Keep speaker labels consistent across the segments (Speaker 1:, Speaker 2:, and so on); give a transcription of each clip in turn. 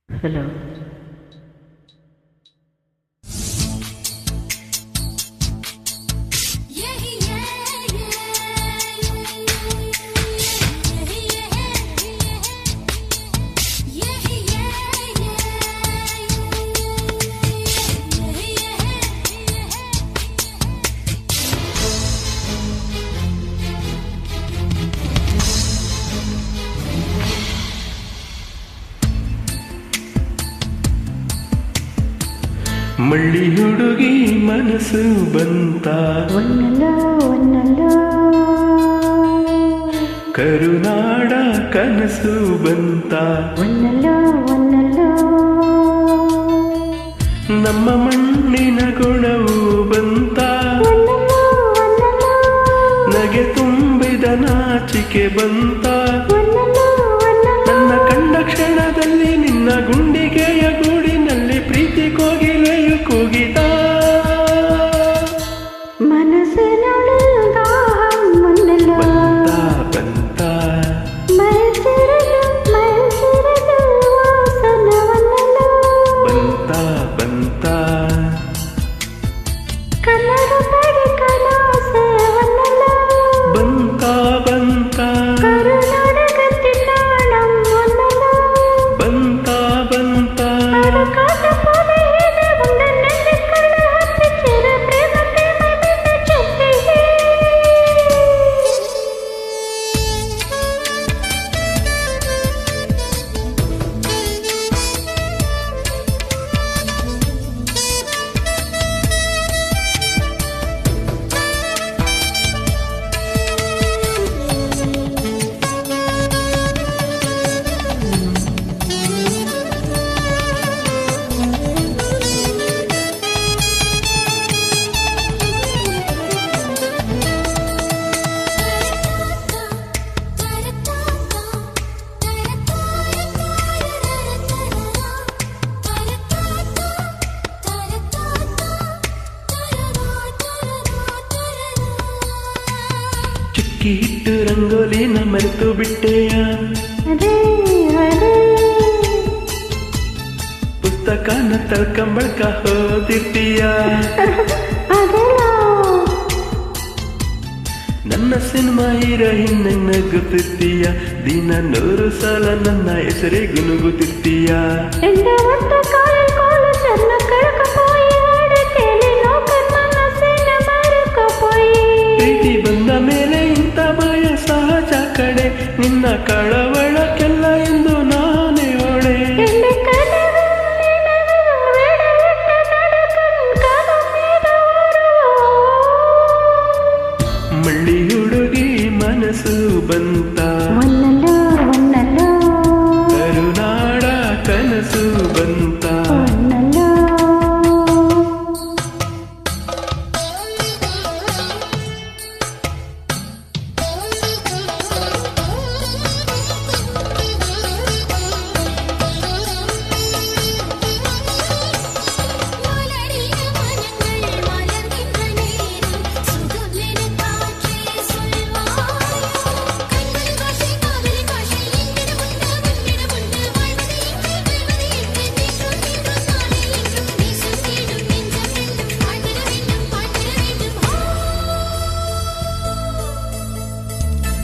Speaker 1: Hello. ಮಳ್ಳಿ ಹುಡುಗಿ ಮನಸ್ಸು ಬಂತ ಕರುನಾಡ ಕನಸು ಬಂತ ನಮ್ಮ ಮಣ್ಣಿನ ಗುಣವು ಬಂತ ನಗೆ ತುಂಬಿದ ನಾಚಿಕೆ ಬಂತ ನನ್ನ ಕಂಡ ಕ್ಷಣದಲ್ಲಿ ನಿನ್ನ ಗುಂಡಿಗೆಯ ಗೂಡಿನಲ್ಲಿ ಪ್ರೀತಿ ಕೋಗಿಲೆಯು ಕೂಗಿದ
Speaker 2: ಮನಸ್ಸಿನೊಳಗ
Speaker 1: ಬಂತ ಬಂತ ಬಂತ ಬಂತ ಬಂತ ಬಂತ ಬಂತ ಬಂತ ಚುಕ್ಕಿ ಇಟ್ಟು ರಂಗೋಲಿನ ಮರೆತು ಬಿಟ್ಟೆಯ ಪುಸ್ತಕನ ತಳ್ಕಂಬಳ್ಕ ಹೋದಿರ್ತೀಯ ನನ್ನ ಸಿನಿಮಾ ಹೀರೋಯಿನ್ ನಗುತ್ತಿರ್ತೀಯ ದಿನ 100 ಸಲ ನನ್ನ ಹೆಸರೇ ಗುನುಗುತ್ತಿರ್ತೀಯ ಪ್ರೀತಿ ಬಂದ ಮೇಲೆ ಇಂಥ ಭಯ ಸಹಜ ಕಡೆ ನಿನ್ನ ಕಳವಳಕ್ಕೆಲ್ಲ ಎಂದು ನಾನೇ ಹೊಡೆ ಮಳ್ಳಿ ಹುಡುಗಿ ಮನಸ್ಸು ಬಂತ ಕರುನಾಡ ಕನಸು ಬಂತ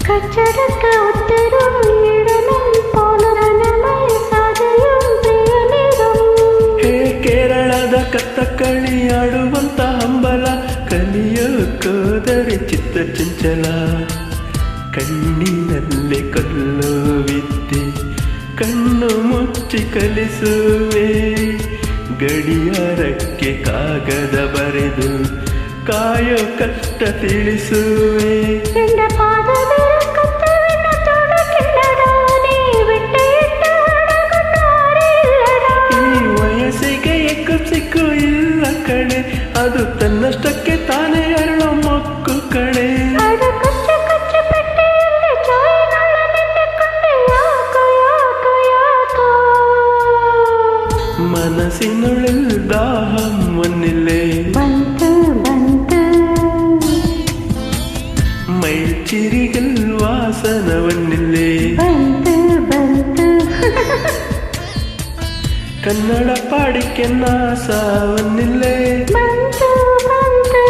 Speaker 2: കച്ചടക്ക ഉത്തരം ഇടണം പോലരനമയ സാധയും പ്രിയനിരം
Speaker 1: ಹೇ ಕೇರಳದ ಕಥಕ್ಕಳಿ ಆಡುವಂತ ಹಂಬಲ ಕಲಿಯೋಕೋದರೆ ಚಿತ್ತ ಚಂಚಲ ಕಣ್ಣಿನಲ್ಲಿ ಕೊಲ್ಲೋ ವಿದ್ಯೆ ಕಣ್ಣು ಮುಚ್ಚಿ ಕಲಿಸುವೆ ಗಡಿಯಾರಕ್ಕೆ ಕಾಗದ ಬರೆದು ಕಾಯೋ ಕಷ್ಟ ತಿಳಿಸುವೆ ಸಿಕ್ಕು ಇಲ್ಲ ಕಣೆ ಅದು ತನ್ನಷ್ಟಕ್ಕೆ ತಾನೇ ಅರಳೋ ಮೊಕ್ಕು ಕಣೆ ಮನಸ್ಸಿನೊಳಲ್ ದಾಹಂ ಒನ್ನಿಲ್ಲೇ മൈച്ചിരികൾ വാസന വന്നില്ലേ കന്നഡ പാടിക്കുന്ന സാവന്നില്ലേ
Speaker 2: ಬಂತು ಬಂತು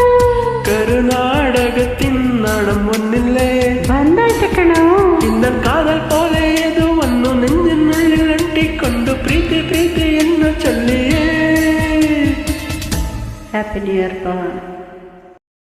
Speaker 1: കർണാടകത്തിൻ നാടം ഒന്നില്ലേ
Speaker 2: ಬಂದಾಯ್ತು ಕಣೋ
Speaker 1: ഇന്ന കാതൽ പോലെ ഏതോ വന്നു നെഞ്ചിനുള്ളിൽ അട്ടിക്കൊണ്ടു പ്രീതി പ്രീതി എന്ന് ചൊല്ലിയേ
Speaker 2: ಹ್ಯಾಪಿ ನ್ಯೂ ಇಯರ್ ಪಾ